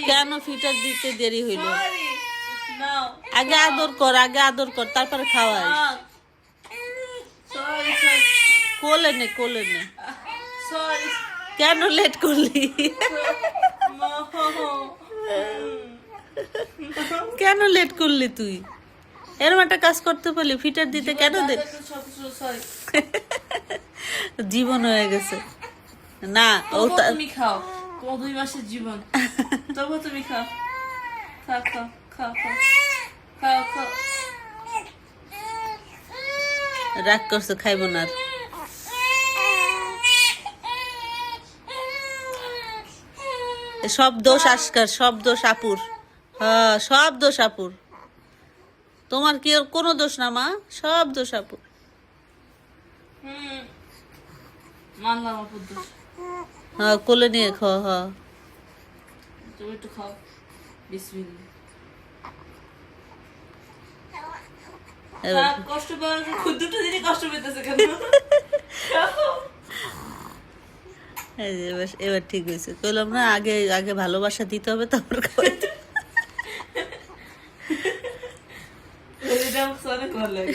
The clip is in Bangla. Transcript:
কেন ফিটার দিতে দেরি হইল? নাও আগে আদর কর তারপরে খাওয়াই। সরি কোলে নে সরি কেন লেট করলি? কেন লেট করলি তুই? এরম একটা কাজ করতে পারলি, ফিটার দিতে কেন দে? জীবন হয়ে গেছে না ও তুমি খাও, 2 মাসের জীবন, তবু তুমি খাও, খাও খাও খাও খাও খাও খাও। রাগ করছে, খাইব না আর। সব দোষ আজকার, সব দোষ আপুর। হ্যাঁ, সব দোষ আপুর। তোমার কি আর কোনো দোষ না মা, সব দোষ আপুর। মানলাম আপুর দোষ। হ্যাঁ, কোলে নিয়ে খাও। হ্যাঁ, তুমি একটু খাও, বিসমিল্লাহ। কষ্ট পাওয়ার দুটো দিনই কষ্ট পেতেছে কেন? এবার ঠিক হয়েছে। কইলাম না আগে ভালোবাসা দিতে হবে, তারপর খাওয়াইতে। এটা অনেক ভালো লাগে।